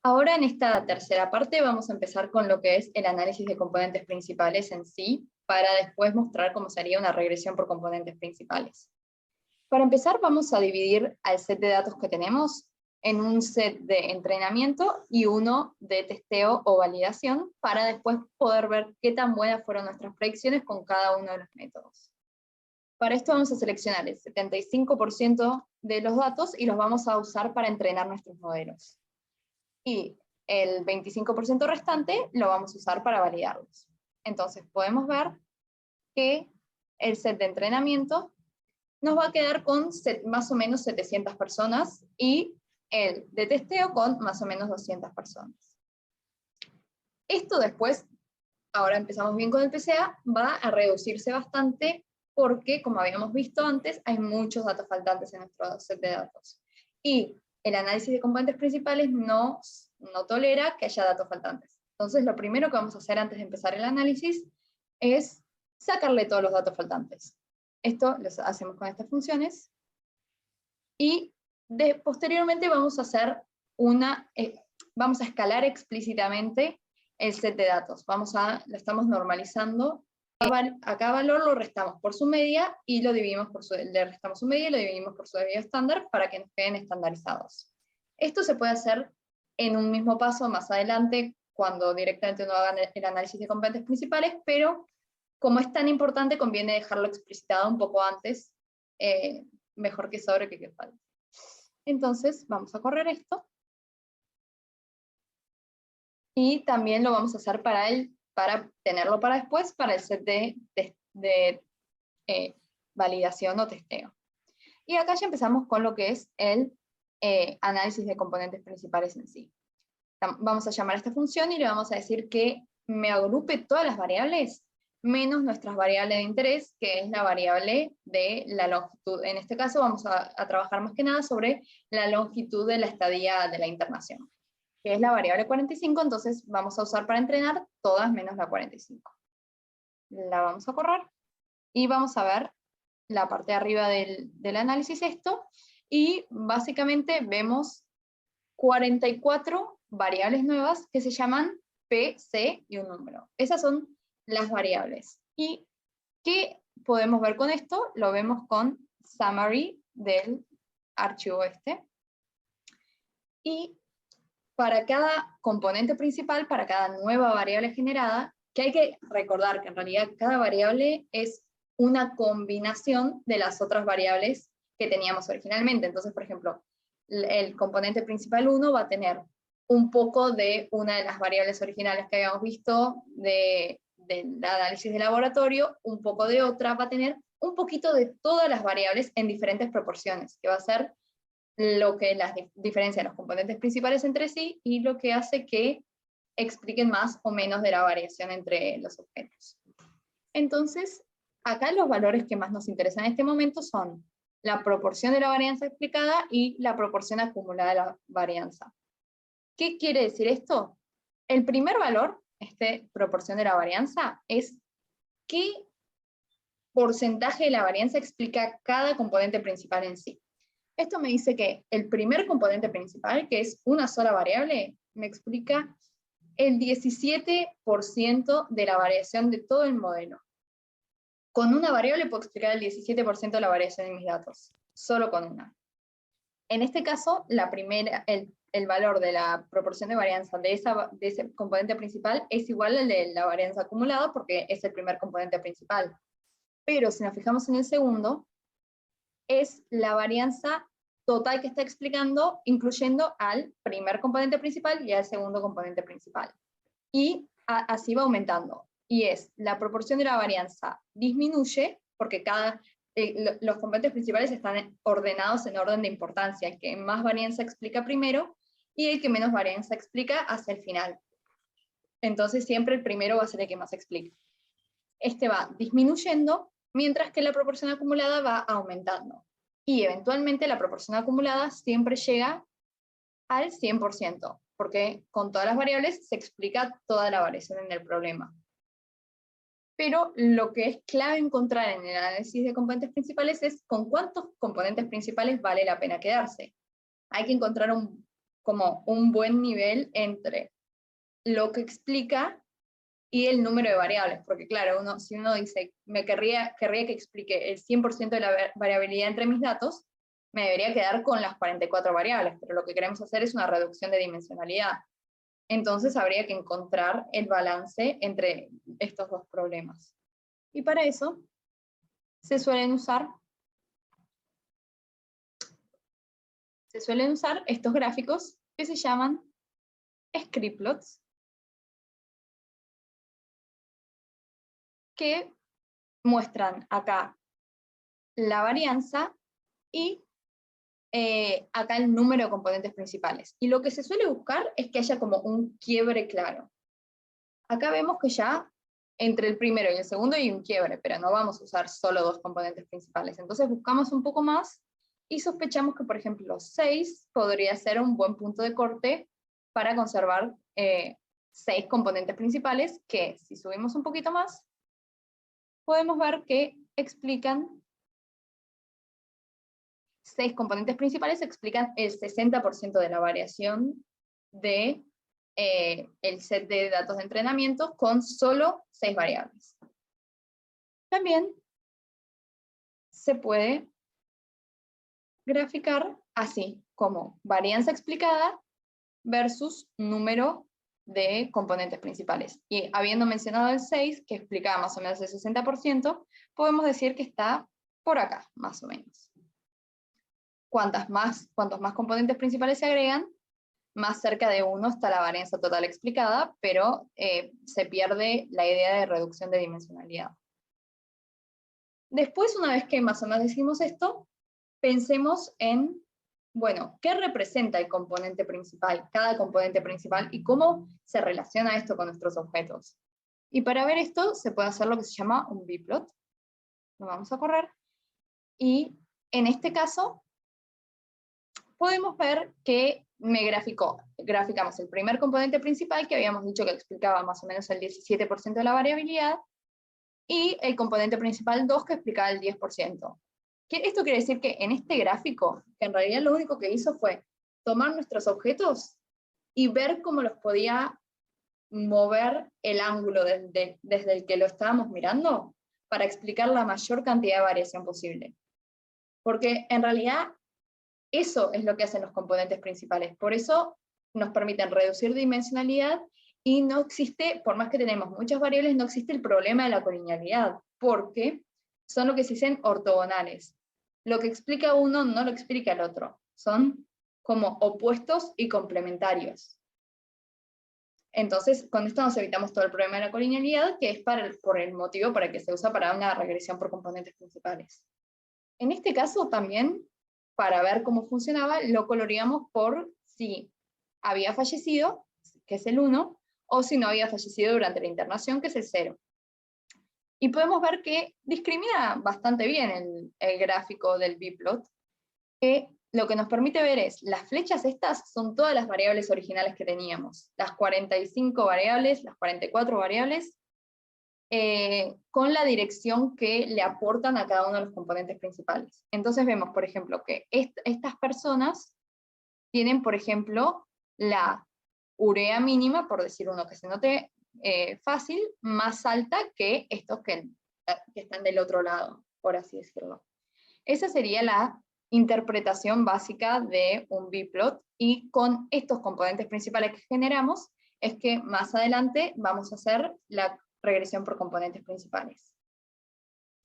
Ahora en esta tercera parte vamos a empezar con lo que es el análisis de componentes principales en sí, para después mostrar cómo sería una regresión por componentes principales. Para empezar vamos a dividir al set de datos que tenemos en un set de entrenamiento y uno de testeo o validación, para después poder ver qué tan buenas fueron nuestras predicciones con cada uno de los métodos. Para esto vamos a seleccionar el 75% de los datos y los vamos a usar para entrenar nuestros modelos. Y el 25% restante lo vamos a usar para validarlos. Entonces podemos ver que el set de entrenamiento nos va a quedar con más o menos 700 personas y el de testeo con más o menos 200 personas. Esto después, ahora empezamos bien con el PCA, va a reducirse bastante porque, como habíamos visto antes, hay muchos datos faltantes en nuestro set de datos. Y el análisis de componentes principales no tolera que haya datos faltantes. Entonces, lo primero que vamos a hacer antes de empezar el análisis es sacarle todos los datos faltantes. Esto lo hacemos con estas funciones. Y posteriormente vamos a hacer vamos a escalar explícitamente el set de datos. Lo estamos normalizando. A cada valor lo restamos por su media y le restamos su media y lo dividimos por su debido estándar para que nos queden estandarizados. Esto se puede hacer en un mismo paso más adelante, cuando directamente uno haga el análisis de componentes principales, pero como es tan importante, conviene dejarlo explicitado un poco antes, mejor que sobre que falte. Entonces, vamos a correr esto. Y también lo vamos a hacer para tenerlo para después, para el set de validación o testeo. Y acá ya empezamos con lo que es el análisis de componentes principales en sí. Vamos a llamar a esta función y le vamos a decir que me agrupe todas las variables, menos nuestras variables de interés, que es la variable de la longitud. En este caso vamos a trabajar más que nada sobre la longitud de la estadía de la internación, que es la variable 45, entonces vamos a usar para entrenar todas menos la 45. La vamos a correr y vamos a ver la parte de arriba del análisis esto, y básicamente vemos 44 variables nuevas que se llaman P, C y un número. Esas son las variables. ¿Y qué podemos ver con esto? Lo vemos con summary del archivo este. Y para cada componente principal, para cada nueva variable generada, que hay que recordar que en realidad cada variable es una combinación de las otras variables que teníamos originalmente. Entonces, por ejemplo, el componente principal 1 va a tener un poco de una de las variables originales que habíamos visto del análisis de laboratorio, un poco de otra, va a tener un poquito de todas las variables en diferentes proporciones, que va a ser lo que las diferencia de los componentes principales entre sí y lo que hace que expliquen más o menos de la variación entre los objetos. Entonces, acá los valores que más nos interesan en este momento son la proporción de la varianza explicada y la proporción acumulada de la varianza. ¿Qué quiere decir esto? El primer valor, proporción de la varianza, es qué porcentaje de la varianza explica cada componente principal en sí. Esto me dice que el primer componente principal, que es una sola variable, me explica el 17% de la variación de todo el modelo. Con una variable puedo explicar el 17% de la variación de mis datos, solo con una. En este caso, el valor de la proporción de varianza de ese componente principal es igual al de la varianza acumulada, porque es el primer componente principal. Pero si nos fijamos en el segundo, es la varianza total que está explicando, incluyendo al primer componente principal y al segundo componente principal. Y así va aumentando. Y la proporción de la varianza disminuye, porque los componentes principales están ordenados en orden de importancia. El que más varianza explica primero, y el que menos varianza explica hacia el final. Entonces siempre el primero va a ser el que más explica. Este va disminuyendo, mientras que la proporción acumulada va aumentando. Y eventualmente la proporción acumulada siempre llega al 100%, porque con todas las variables se explica toda la variación en el problema. Pero lo que es clave encontrar en el análisis de componentes principales es con cuántos componentes principales vale la pena quedarse. Hay que encontrar como un buen nivel entre lo que explica y el número de variables, porque claro, si uno dice, querría que explique el 100% de la variabilidad entre mis datos, me debería quedar con las 44 variables, pero lo que queremos hacer es una reducción de dimensionalidad. Entonces habría que encontrar el balance entre estos dos problemas. Y para eso se suelen usar estos gráficos que se llaman scriptplots, que muestran acá la varianza y acá el número de componentes principales. Y lo que se suele buscar es que haya como un quiebre claro. Acá vemos que ya entre el primero y el segundo hay un quiebre, pero no vamos a usar solo dos componentes principales. Entonces buscamos un poco más y sospechamos que, por ejemplo, 6 podría ser un buen punto de corte para conservar 6 componentes principales, que si subimos un poquito más, podemos ver que explican 6 componentes principales explican el 60% de la variación de el set de datos de entrenamiento con solo 6 variables. También se puede graficar así, como varianza explicada versus número de componentes principales. Y habiendo mencionado el 6, que explicaba más o menos el 60%, podemos decir que está por acá, más o menos. Cuantos más componentes principales se agregan, más cerca de 1 está la varianza total explicada, pero se pierde la idea de reducción de dimensionalidad. Después, una vez que más o menos decimos esto, pensemos en, bueno, ¿qué representa el componente principal, cada componente principal, y cómo se relaciona esto con nuestros objetos? Y para ver esto, se puede hacer lo que se llama un biplot. Lo vamos a correr. Y en este caso, podemos ver que graficamos el primer componente principal, que habíamos dicho que explicaba más o menos el 17% de la variabilidad, y el componente principal 2, que explicaba el 10%. Esto quiere decir que en este gráfico, que en realidad lo único que hizo fue tomar nuestros objetos y ver cómo los podía mover el ángulo desde el que lo estábamos mirando, para explicar la mayor cantidad de variación posible. Porque en realidad eso es lo que hacen los componentes principales. Por eso nos permiten reducir dimensionalidad y no existe, por más que tenemos muchas variables, no existe el problema de la colinealidad, porque son lo que se dicen ortogonales. Lo que explica uno no lo explica el otro. Son como opuestos y complementarios. Entonces, con esto nos evitamos todo el problema de la colinealidad, que es por el motivo para que se usa para una regresión por componentes principales. En este caso también, para ver cómo funcionaba, lo coloreamos por si había fallecido, que es el 1, o si no había fallecido durante la internación, que es el 0. Y podemos ver que discrimina bastante bien el gráfico del biplot, que lo que nos permite ver es, las flechas estas son todas las variables originales que teníamos, las 45 variables, las 44 variables, con la dirección que le aportan a cada uno de los componentes principales. Entonces vemos, por ejemplo, que estas personas tienen, por ejemplo, la urea mínima, por decir uno que se note fácil, más alta que estos que están del otro lado, por así decirlo. Esa sería la interpretación básica de un biplot, y con estos componentes principales que generamos, es que más adelante vamos a hacer la regresión por componentes principales.